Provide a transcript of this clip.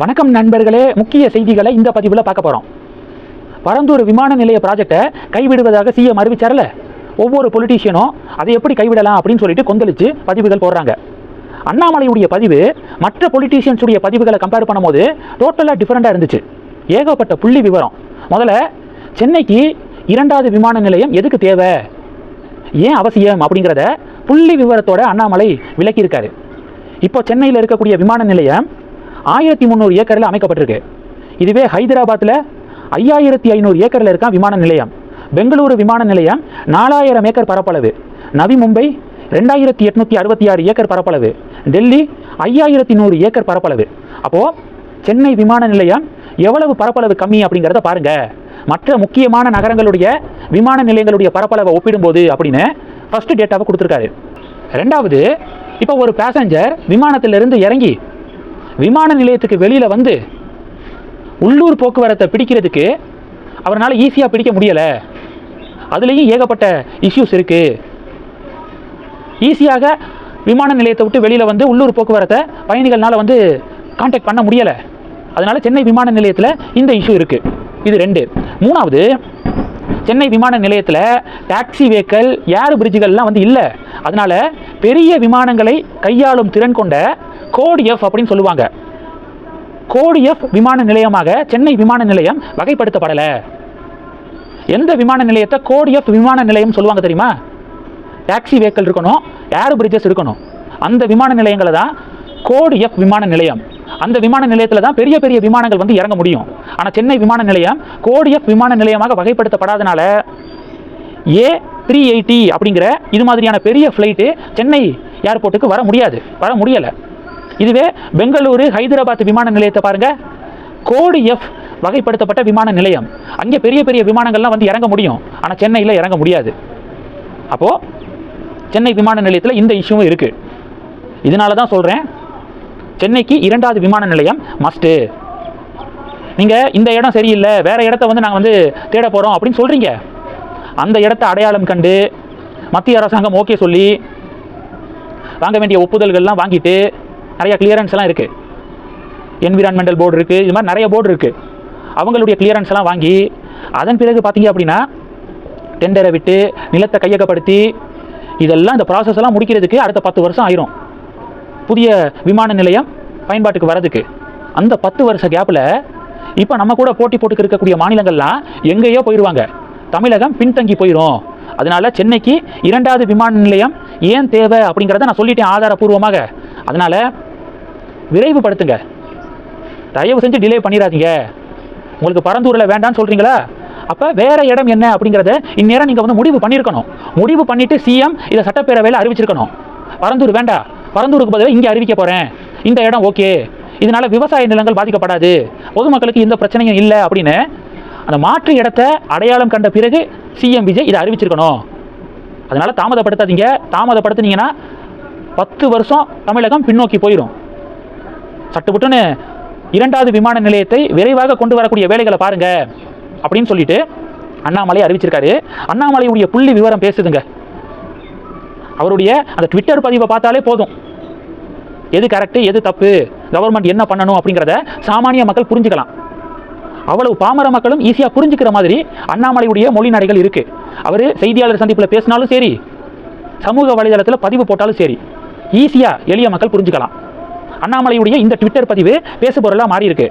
வணக்கம் நண்பர்களே, முக்கிய செய்திகளை இந்த பதிவில் பார்க்க போகிறோம். பரந்தூர் விமான நிலைய ப்ராஜெக்டை கைவிடுவதாக சிஎம் அறிவிச்சார்ல. ஒவ்வொரு பொலிட்டீஷியனும் அதை எப்படி கைவிடலாம் அப்படின்னு சொல்லிட்டு கொந்தளிச்சு பதிவுகள் போடுறாங்க. அண்ணாமலையுடைய பதிவு மற்ற பொலிட்டீஷியன்ஸுடைய பதிவுகளை கம்பேர் பண்ணும்போது டோட்டலாக டிஃப்ரெண்டாக இருந்துச்சு. ஏகப்பட்ட புள்ளி விவரம். முதல்ல சென்னைக்கு இரண்டாவது விமான நிலையம் எதுக்கு தேவை, ஏன் அவசியம் அப்படிங்கிறத புள்ளி விவரத்தோட அண்ணாமலை விளக்கியிருக்காரு. இப்போ சென்னையில் இருக்கக்கூடிய விமான நிலையம் 1300 ஏக்கரில் அமைக்கப்பட்டிருக்கு. இதுவே ஹைதராபாத்தில் 5500 ஏக்கரில் இருக்க விமான நிலையம். பெங்களூரு விமான நிலையம் 4000 ஏக்கர் பரப்பளவு. நவி மும்பை 2866 ஏக்கர் பரப்பளவு. டெல்லி 5100 ஏக்கர் பரப்பளவு. அப்போது சென்னை விமான நிலையம் எவ்வளவு பரப்பளவு கம்மி அப்படிங்கிறத பாருங்க. மற்ற முக்கியமான நகரங்களுடைய விமான நிலையங்களுடைய பரப்பளவை ஒப்பிடும்போது அப்படின்னு ஃபர்ஸ்ட் டேட்டாவை கொடுத்துருக்காரு. ரெண்டாவது, இப்போ ஒரு பேசஞ்சர் விமானத்திலிருந்து இறங்கி விமான நிலையத்துக்கு வெளியில் வந்து உள்ளூர் போக்குவரத்தை பிடிக்கிறதுக்கு அவரால் ஈஸியாக பிடிக்க முடியலை. அதுலேயும் ஏகப்பட்ட இஷ்யூஸ் இருக்குது. ஈஸியாக விமான நிலையத்தை விட்டு வெளியில் வந்து உள்ளூர் போக்குவரத்தை பயணிகள்னால் வந்து கான்டாக்ட் பண்ண முடியலை. அதனால் சென்னை விமான நிலையத்தில் இந்த இஷ்யூ இருக்குது. இது 2. மூணாவது, சென்னை விமான நிலையத்தில் டாக்ஸி வெஹிக்கிள், ஏர் பிரிட்ஜுகள்லாம் வந்து இல்லை. அதனால் பெரிய விமானங்களை கையாளும் திறன் கொண்ட கோட் எஃப் அப்படின்னு சொல்லுவாங்க. கோட் எஃப் விமான நிலையமாக சென்னை விமான நிலையம் வகைப்படுத்தப்படலை. எந்த விமான நிலையத்தை கோட் எஃப் விமான நிலையம் சொல்லுவாங்க தெரியுமா? டாக்ஸி வெஹிக்கிள் இருக்கணும், ஏர் பிரிட்ஜஸ் இருக்கணும். அந்த விமான நிலையங்களை தான் கோட் எஃப் விமான நிலையம். அந்த விமான நிலையத்தில் தான் பெரிய பெரிய விமானங்கள் வந்து இறங்க முடியும். ஆனால் சென்னை விமான நிலையம் கோட் எஃப் விமான நிலையமாக வகைப்படுத்தப்படாதனால A380 அப்படிங்கிற இது மாதிரியான பெரிய ஃப்ளைட்டு சென்னை ஏர்போர்ட்டுக்கு வர முடியலை. இதுவே பெங்களூரு, ஹைதராபாத் விமான நிலையத்தை பாருங்கள், கோடு எஃப் வகைப்படுத்தப்பட்ட விமான நிலையம். அங்கே பெரிய பெரிய விமானங்கள்லாம் வந்து இறங்க முடியும். ஆனால் சென்னையில் இறங்க முடியாது. அப்போது சென்னை விமான நிலையத்தில் இந்த இஷ்யூவும் இருக்குது. இதனால தான் சொல்கிறேன், சென்னைக்கு இரண்டாவது விமான நிலையம் மஸ்ட்டு. நீங்கள் இந்த இடம் சரியில்லை, வேறு இடத்த வந்து நாங்கள் வந்து தேட போகிறோம் அப்படின்னு சொல்கிறீங்க. அந்த இடத்த அடையாளம் கண்டு மத்திய அரசாங்கம் ஓகே சொல்லி வாங்க வேண்டிய ஒப்புதல்கள்லாம் வாங்கிட்டு நிறைய கிளியரன்ஸ் எல்லாம் இருக்குது. என்விரான்மெண்டல் போர்டு இருக்குது, இது மாதிரி நிறைய போர்டு இருக்குது. அவங்களுடைய கிளியரன்ஸ் எல்லாம் வாங்கி அதன் பிறகு பார்த்தீங்க அப்படின்னா டெண்டரை விட்டு நிலத்தை கையகப்படுத்தி இதெல்லாம் இந்த ப்ராசஸ் எல்லாம் முடிக்கிறதுக்கு அடுத்த 10 வருஷம் ஆயிரும். புதிய விமான நிலையம் பயன்பாட்டுக்கு வரதுக்கு அந்த 10 வருஷ கேப்பில் இப்போ நம்ம கூட போட்டி போட்டுக்கு இருக்கக்கூடிய மாநிலங்கள்லாம் எங்கேயோ போயிடுவாங்க. தமிழகம் பின்தங்கி போயிடும். அதனால் சென்னைக்கு இரண்டாவது விமான நிலையம் ஏன் தேவை அப்படிங்கிறத நான் சொல்லிட்டேன் ஆதாரபூர்வமாக. அதனால் விரைவுபடுத்துங்க, தயவு செஞ்சு டிலே பண்ணிடாதீங்க. உங்களுக்கு பரந்தூரில் வேண்டான்னு சொல்கிறீங்களா? அப்போ வேறு இடம் என்ன அப்படிங்கிறத இந்நேரம் நீங்கள் வந்து முடிவு பண்ணியிருக்கணும். முடிவு பண்ணிவிட்டு சிஎம் இதை சட்டப்பேரவையில் அறிவிச்சிருக்கணும். பரந்தூர் வேண்டாம், பரந்தூருக்கு பதிலாக இங்கே அறிவிக்க போகிறேன், இந்த இடம் ஓகே, இதனால் விவசாய நிலங்கள் பாதிக்கப்படாது, பொதுமக்களுக்கு எந்த பிரச்சனையும் இல்லை அப்படின்னு அந்த மாற்று இடத்த அடையாளம் கண்ட பிறகு சிஎம் விஜய் இதை அறிவிச்சிருக்கணும். அதனால் தாமதப்படுத்தாதீங்க. தாமதப்படுத்தினீங்கன்னா 10 வருஷம் தமிழகம் பின்னோக்கி போயிடும். சட்டுப்புட்டுன்னு இரண்டாவது விமான நிலையத்தை விரைவாக கொண்டு வரக்கூடிய வேலைகளை பாருங்க அப்படின்னு சொல்லிட்டு அண்ணாமலை அறிவிச்சிருக்காரு. அண்ணாமலையுடைய புள்ளி விவரம் பேசுதுங்க. அவருடைய அந்த ட்விட்டர் பதிவை பார்த்தாலே போதும், எது கரெக்டு எது தப்பு, கவர்மெண்ட் என்ன பண்ணணும் அப்படிங்கிறத சாமானிய மக்கள் புரிஞ்சுக்கலாம். அவ்வளவு பாமர மக்களும் ஈஸியாக புரிஞ்சுக்கிற மாதிரி அண்ணாமலையுடைய மொழி நடைகள் இருக்குது. அவர் செய்தியாளர் சந்திப்பில் பேசினாலும் சரி, சமூக வலைதளத்தில் பதிவு போட்டாலும் சரி, ஈஸியாக எளிய மக்கள் புரிஞ்சுக்கலாம். அண்ணாமலையுடைய இந்த ட்விட்டர் பதிவு பேசுபொருளாக மாறி இருக்கு.